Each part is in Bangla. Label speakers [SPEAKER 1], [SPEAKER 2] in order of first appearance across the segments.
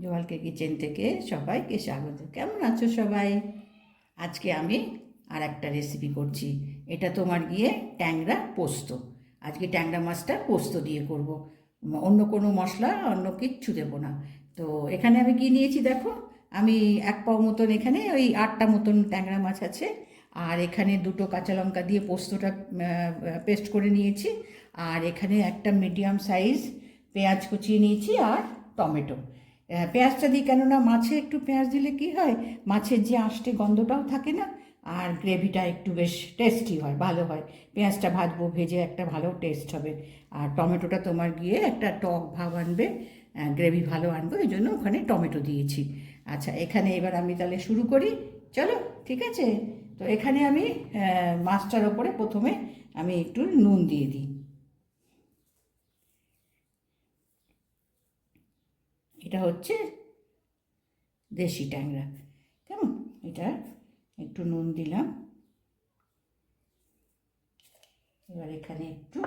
[SPEAKER 1] জোয়ালকে কিচেন থেকে সবাইকে স্বাগত। কেমন আছো সবাই? আজকে আমি আর একটা রেসিপি করছি। এটা তোমার গিয়ে ট্যাংরা পোস্ত। আজকে ট্যাংরা মাছটা পোস্ত দিয়ে করব। অন্য কোনো মশলা অন্য কিচ্ছু দেবো না। তো এখানে আমি কি নিয়েছি দেখো। আমি 1 পাও মতন, এখানে ওই 8টা মতন ট্যাংরা মাছ আছে। আর এখানে 2টো কাঁচা লঙ্কা দিয়ে পোস্তটা পেস্ট করে নিয়েছি। আর এখানে একটা মিডিয়াম সাইজ পেঁয়াজ কুচিয়ে নিয়েছি আর টমেটো। পেঁয়াজটা দিই কেননা মাছে একটু পেঁয়াজ দিলে কি হয়, মাছের যে আঁশটে গন্ধটাও থাকে না, আর গ্রেভিটা একটু বেশ টেস্টি হয়, ভালো হয়। পেঁয়াজটা ভাজবো, ভেজে একটা ভালো টেস্ট হবে। আর টমেটোটা তোমার গিয়ে একটা টক ভাব আনবে, গ্রেভি ভালো আনবে, ওই জন্য ওখানে টমেটো দিয়েছি। আচ্ছা, এখানে এবার আমি তাহলে শুরু করি। চলো, ঠিক আছে। তো এখানে আমি মাছটার ওপরে প্রথমে আমি একটু নুন দিয়ে দিই। এটা হচ্ছে দেশি ট্যাংরা, কেমন? এটা একটু নুন দিলাম। এবার এখানে একটু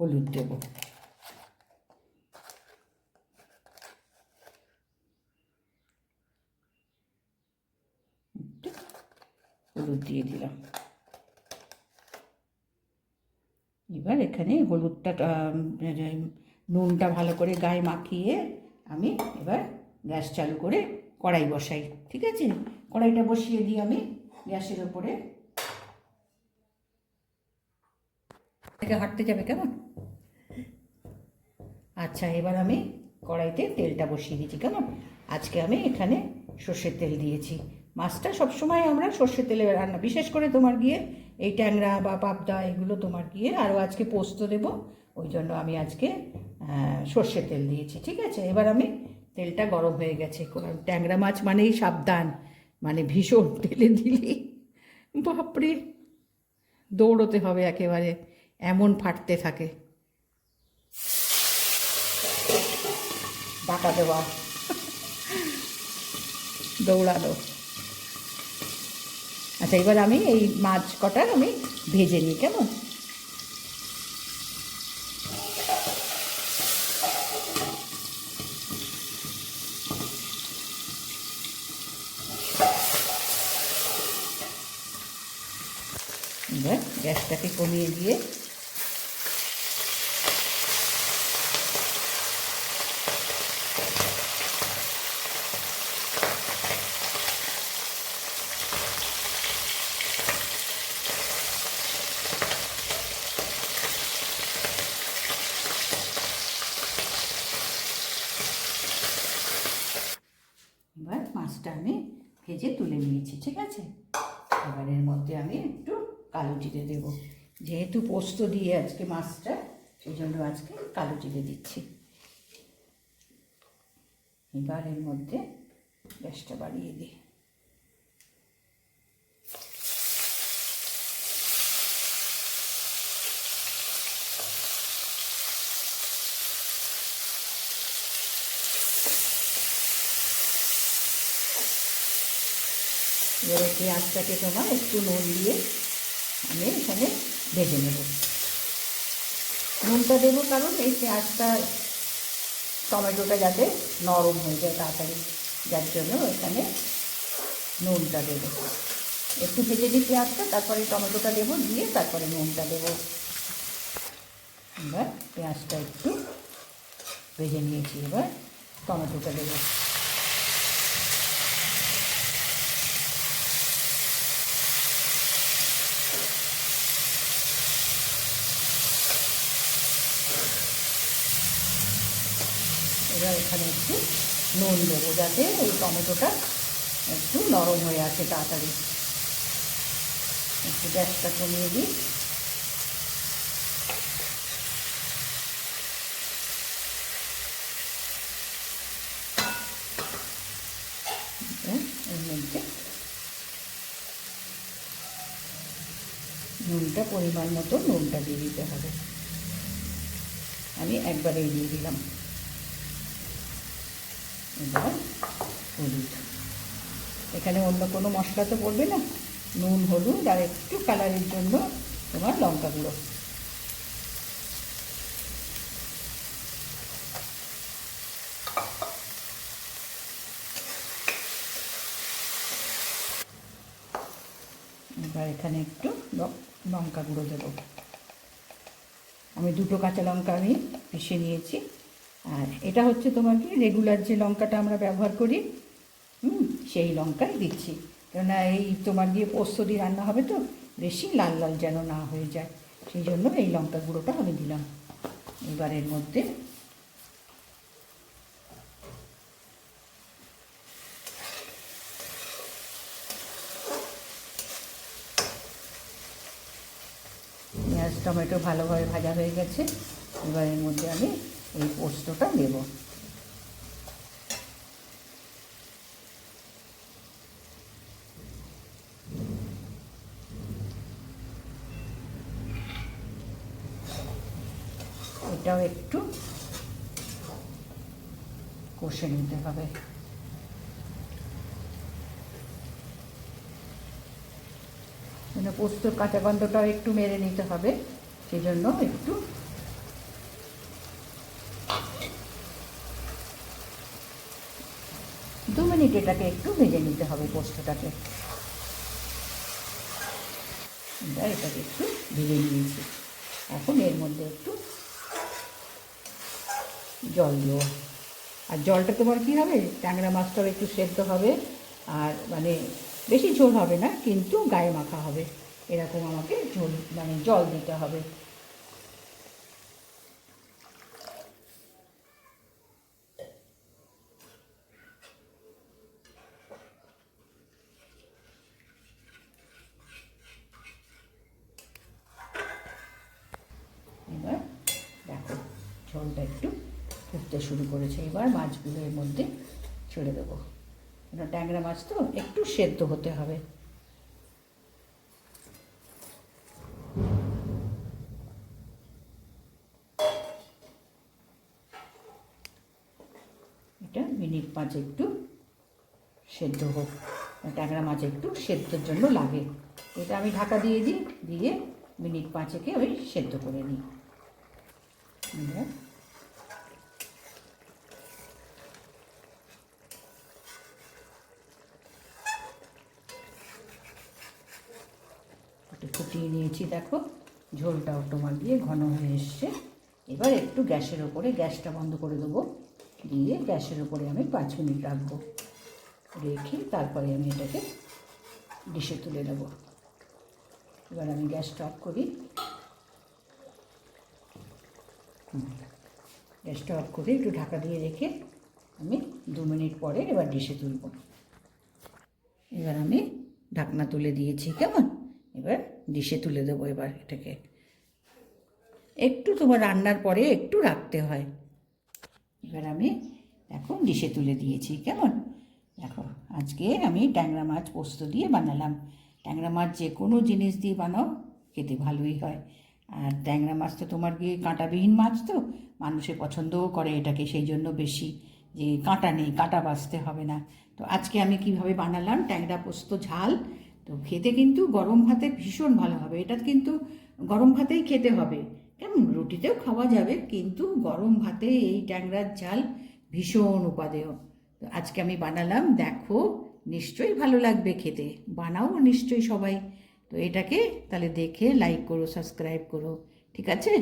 [SPEAKER 1] হলুদ দেব। একটু হলুদ দিয়ে দিলাম। এবার এখানে হলুদটা নুনটা ভালো করে গায়ে মাখিয়ে আমি এবার গ্যাস চালু করে কড়াই বসাই। ঠিক আছে, কড়াইটা বসিয়ে দিই আমি গ্যাসের ওপরে। থেকে হাঁটতে যাবে, কেমন? আচ্ছা, এবার আমি কড়াইতে তেলটা বসিয়ে দিয়েছি, কেমন? আজকে আমি এখানে সর্ষের তেল দিয়েছি। মাছটা সবসময় আমরা সর্ষের তেলে রান্না, বিশেষ করে তোমার গিয়ে এই ট্যাংরা বা পাবদা এগুলো তোমার গিয়ে, আরও আজকে পোস্ত দেব, ওই জন্য আমি আজকে সর্ষের তেল দিয়েছি। ঠিক আছে, এবার আমি তেলটা গরম হয়ে গেছে। ট্যাংরা মাছ মানেই সাবধান, মানে ভীষণ তেলে দিলে বাপরে দৌড়তে হবে একেবারে, এমন ফাটতে থাকে। ডাকা দেওয়া, দৌড়ানো। আচ্ছা, এবার আমি এই মাছ কটা আমি ভেজে নিই, কেমন? এবার গ্যাসটাকে কমিয়ে দিয়ে এবার মাছটা আমি ভেজে তুলে নিয়েছি। ঠিক আছে, এবার এর মধ্যে আমি একটু কালো জিরে দেব। যেহেতু পোস্ত দিয়ে আজকে মাছটা, সেই জন্য আজকে কালো জিরে দিচ্ছি। এবার এর মধ্যে গ্যাসটা বাড়িয়ে দিই। এবারে পেঁয়াজটাকে তোমার একটু নুন দিয়ে আমি এখানে ভেজে নেব। নুনটা দেবো কারণ এই পেঁয়াজটা টমেটোটা যাতে নরম হয়ে যায় তাড়াতাড়ি, যার জন্য এখানে নুনটা দেবো। একটু ভেজে দিই পেঁয়াজটা, তারপরে টমেটোটা দেবো, দিয়ে তারপরে নুনটা দেবো। এবার পেঁয়াজটা একটু ভেজে নিয়েছি, এবার টমেটোটা দেবো। এবার এখানে একটু নুন দেবো যাতে এই টমেটোটা একটু নরম হয়ে আসে তাড়াতাড়ি। একটু গ্যাসটা কমিয়ে দিই। এর মধ্যে নুনটা পরিমাণ মতো নুনটা দিয়ে দিতে হবে। আমি একবারেই দিয়ে দিলাম। এবার হলুদ, এখানে অন্য কোনো মশলা তো পড়বে না, নুন হলুদ আর একটু কালারের জন্য তোমার লঙ্কা গুঁড়ো। এবার এখানে একটু লঙ্কা গুঁড়ো দেবো। আমি 2টো কাঁচা লঙ্কা আমি পিষে নিয়েছি। আর এটা হচ্ছে তোমার কি রেগুলার যে লঙ্কাটা আমরা ব্যবহার করি, সেই লঙ্কাই দিচ্ছি। কেননা এই তোমার দিয়ে পোস্ত দিয়ে রান্না হবে তো, বেশি লাল লাল যেন না হয়ে যায়, সেই জন্য এই লঙ্কা গুঁড়োটা আমি দিলাম। এবার এর মধ্যে পেঁয়াজ টমেটো ভালোভাবে ভাজা হয়ে গেছে। এবার এর মধ্যে আমি এই পোস্তটা দেব। এটাও একটু কষে নিতে হবে। মানে পোস্তর কাঁচা গন্ধটাও একটু মেরে নিতে হবে, সেই জন্য একটু 2 মিনিট এটাকে একটু ভেজে নিতে হবে পোস্তটাকে। এটাকে একটু ভেজে নিয়েছি। এখন এর মধ্যে একটু জল দেবো। আর জলটা তোমার কী হবে, ট্যাংরা মাছটাও একটু সেদ্ধ হবে, আর মানে বেশি ঝোল হবে না, কিন্তু গায়ে মাখা হবে, এরকম আমাকে ঝোল মানে জল দিতে হবে। এবার দেখো ঝোলটা একটু ফুটতে শুরু করেছে। এবার মাছগুলো এর মধ্যে ছেড়ে দেবো। ট্যাংরা মাছ তো একটু সেদ্ধ হতে হবে। এটা মিনিট 5 একটু সেদ্ধ হোক। ট্যাংরা মাছ একটু সেদ্ধর জন্য লাগে, এটা আমি ঢাকা দিয়ে দিই, দিয়ে মিনিট 5 ওই সেদ্ধ করে নিই। ফুটিয়ে নিয়েছি, দেখো ঝোলটাও তোমার দিয়ে ঘন হয়ে এসছে। এবার একটু গ্যাসের ওপরে, গ্যাসটা বন্ধ করে দেবো, দিয়ে গ্যাসের ওপরে আমি 5 মিনিট রাখবো। রেখে তারপরে আমি এটাকে ডিশে তুলে নেব। এবার আমি গ্যাসটা অফ করি। গ্যাসটা অফ করে একটু ঢাকা দিয়ে রেখে আমি 2 মিনিট পরে এবার ডিশে তুলব। এবার আমি ঢাকনা তুলে দিয়েছি, কেমন? এবার ডিশে তুলে দেবো। এবার এটাকে একটু তোমার রান্নার পরে একটু রাখতে হয়। এবার আমি এখন ডিশে তুলে দিয়েছি, কেমন? দেখো আজকে আমি ট্যাংরা মাছ পোস্ত দিয়ে বানালাম। ট্যাংরা মাছ যে কোনো জিনিস দিয়ে বানাও খেতে ভালোই হয়। আর ট্যাংরা মাছ তো তোমার গিয়ে কাঁটাবিহীন মাছ, তো মানুষে পছন্দও করে এটাকে, সেই জন্য বেশি যে কাঁটা নেই, কাঁটা বাছতে হবে না। তো আজকে আমি কিভাবে বানালাম ট্যাংরা পোস্ত ঝাল, তো খেতে কিন্তু গরম ভাতে ভীষণ ভালো হবে। এটা কিন্তু গরম ভাতেই খেতে হবে, কেমন? রুটিতেও খাওয়া যাবে, কিন্তু গরম ভাতে এই ট্যাংরার ঝাল ভীষণ উপাদেয়। তো আজকে আমি বানালাম, দেখো নিশ্চয়ই ভালো লাগবে খেতে, বানাও নিশ্চয়ই সবাই। তো এটাকে তাহলে দেখে লাইক করো, সাবস্ক্রাইব করো, ঠিক আছে?